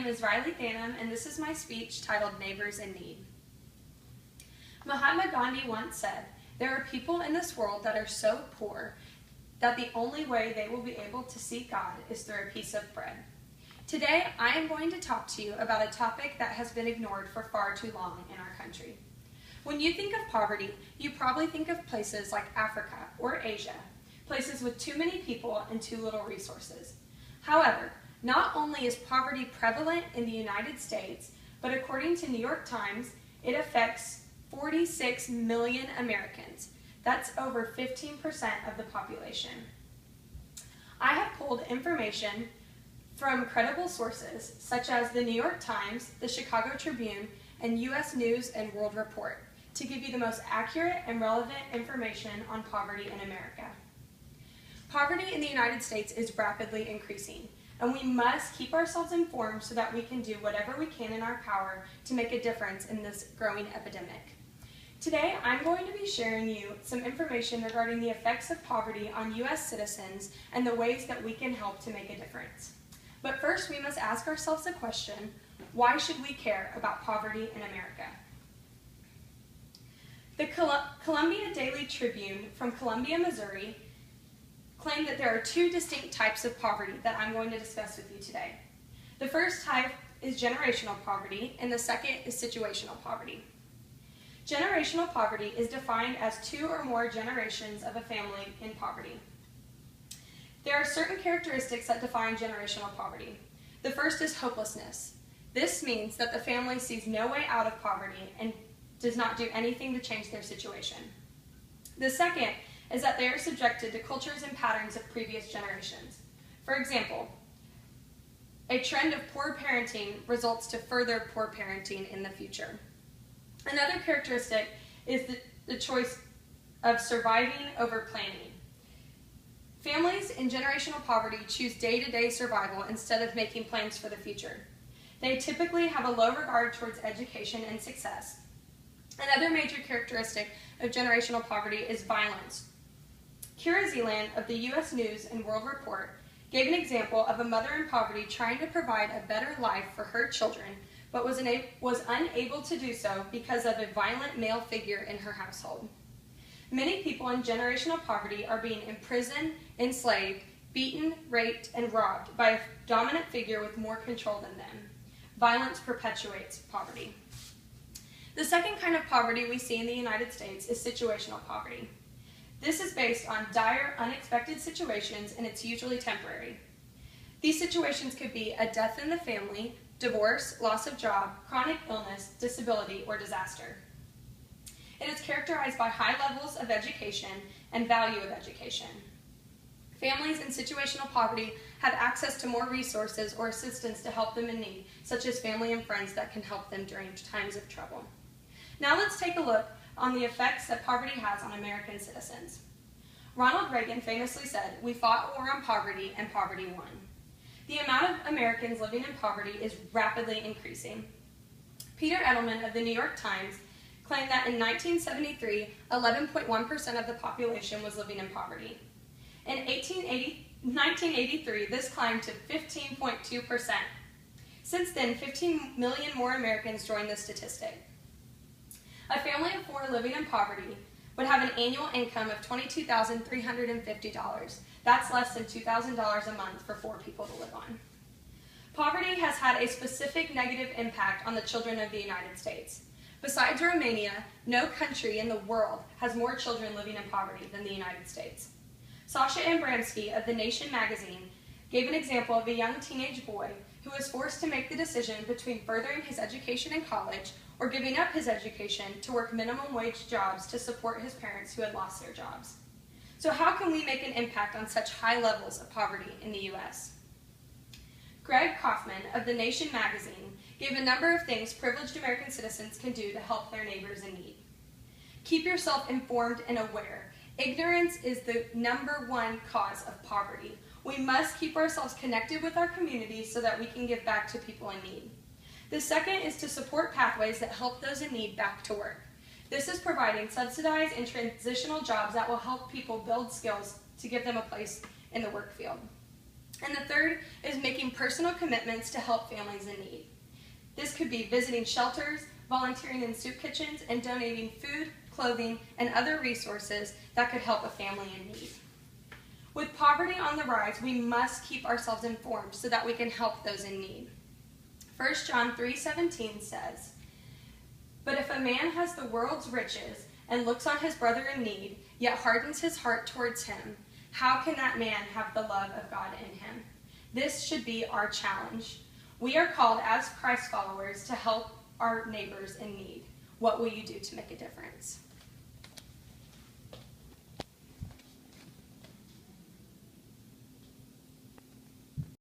is Riley Thannum, and this is my speech titled Neighbors in Need. Mahatma Gandhi once said, "There are people in this world that are so poor that the only way they will be able to see God is through a piece of bread." Today, I am going to talk to you about a topic that has been ignored for far too long in our country. When you think of poverty, you probably think of places like Africa or Asia, places with too many people and too little resources. However, not only is poverty prevalent in the United States, but according to New York Times, it affects 46 million Americans. That's over 15% of the population. I have pulled information from credible sources such as the New York Times, the Chicago Tribune, and U.S. News and World Report to give you the most accurate and relevant information on poverty in America. Poverty in the United States is rapidly increasing, and we must keep ourselves informed so that we can do whatever we can in our power to make a difference in this growing epidemic. Today, I'm going to be sharing you some information regarding the effects of poverty on U.S. citizens and the ways that we can help to make a difference. But first, we must ask ourselves the question, why should we care about poverty in America? The Columbia Daily Tribune from Columbia, Missouri, claimed that there are two distinct types of poverty that I'm going to discuss with you today. The first type is generational poverty, and the second is situational poverty. Generational poverty is defined as two or more generations of a family in poverty. There are certain characteristics that define generational poverty. The first is hopelessness. This means that the family sees no way out of poverty and does not do anything to change their situation. The second is that they are subjected to cultures and patterns of previous generations. For example, a trend of poor parenting results to further poor parenting in the future. Another characteristic is the choice of surviving over planning. Families in generational poverty choose day-to-day survival instead of making plans for the future. They typically have a low regard towards education and success. Another major characteristic of generational poverty is violence. Kira Zealand of the U.S. News and World Report gave an example of a mother in poverty trying to provide a better life for her children, but was unable to do so because of a violent male figure in her household. Many people in generational poverty are being imprisoned, enslaved, beaten, raped, and robbed by a dominant figure with more control than them. Violence perpetuates poverty. The second kind of poverty we see in the United States is situational poverty. This is based on dire, unexpected situations, and it's usually temporary. These situations could be a death in the family, divorce, loss of job, chronic illness, disability, or disaster. It is characterized by high levels of education and value of education. Families in situational poverty have access to more resources or assistance to help them in need, such as family and friends that can help them during times of trouble. Now let's take a look on the effects that poverty has on American citizens. Ronald Reagan famously said, "We fought a war on poverty and poverty won." The amount of Americans living in poverty is rapidly increasing. Peter Edelman of the New York Times claimed that in 1973, 11.1% of the population was living in poverty. In 1983, this climbed to 15.2%. Since then, 15 million more Americans joined this statistic. A family of four living in poverty would have an annual income of $22,350. That's less than $2,000 a month for four people to live on. Poverty has had a specific negative impact on the children of the United States. Besides Romania, no country in the world has more children living in poverty than the United States. Sasha Abramsky of The Nation magazine gave an example of a young teenage boy who was forced to make the decision between furthering his education in college or giving up his education to work minimum wage jobs to support his parents who had lost their jobs. So how can we make an impact on such high levels of poverty in the U.S.? Greg Kaufman of The Nation magazine gave a number of things privileged American citizens can do to help their neighbors in need. Keep yourself informed and aware. Ignorance is the #1 cause of poverty. We must keep ourselves connected with our communities so that we can give back to people in need. The second is to support pathways that help those in need back to work. This is providing subsidized and transitional jobs that will help people build skills to give them a place in the work field. And the third is making personal commitments to help families in need. This could be visiting shelters, volunteering in soup kitchens, and donating food, clothing, and other resources that could help a family in need. With poverty on the rise, we must keep ourselves informed so that we can help those in need. 1 John 3:17 says, "But if a man has the world's riches and looks on his brother in need, yet hardens his heart towards him, how can that man have the love of God in him?" This should be our challenge. We are called as Christ followers to help our neighbors in need. What will you do to make a difference?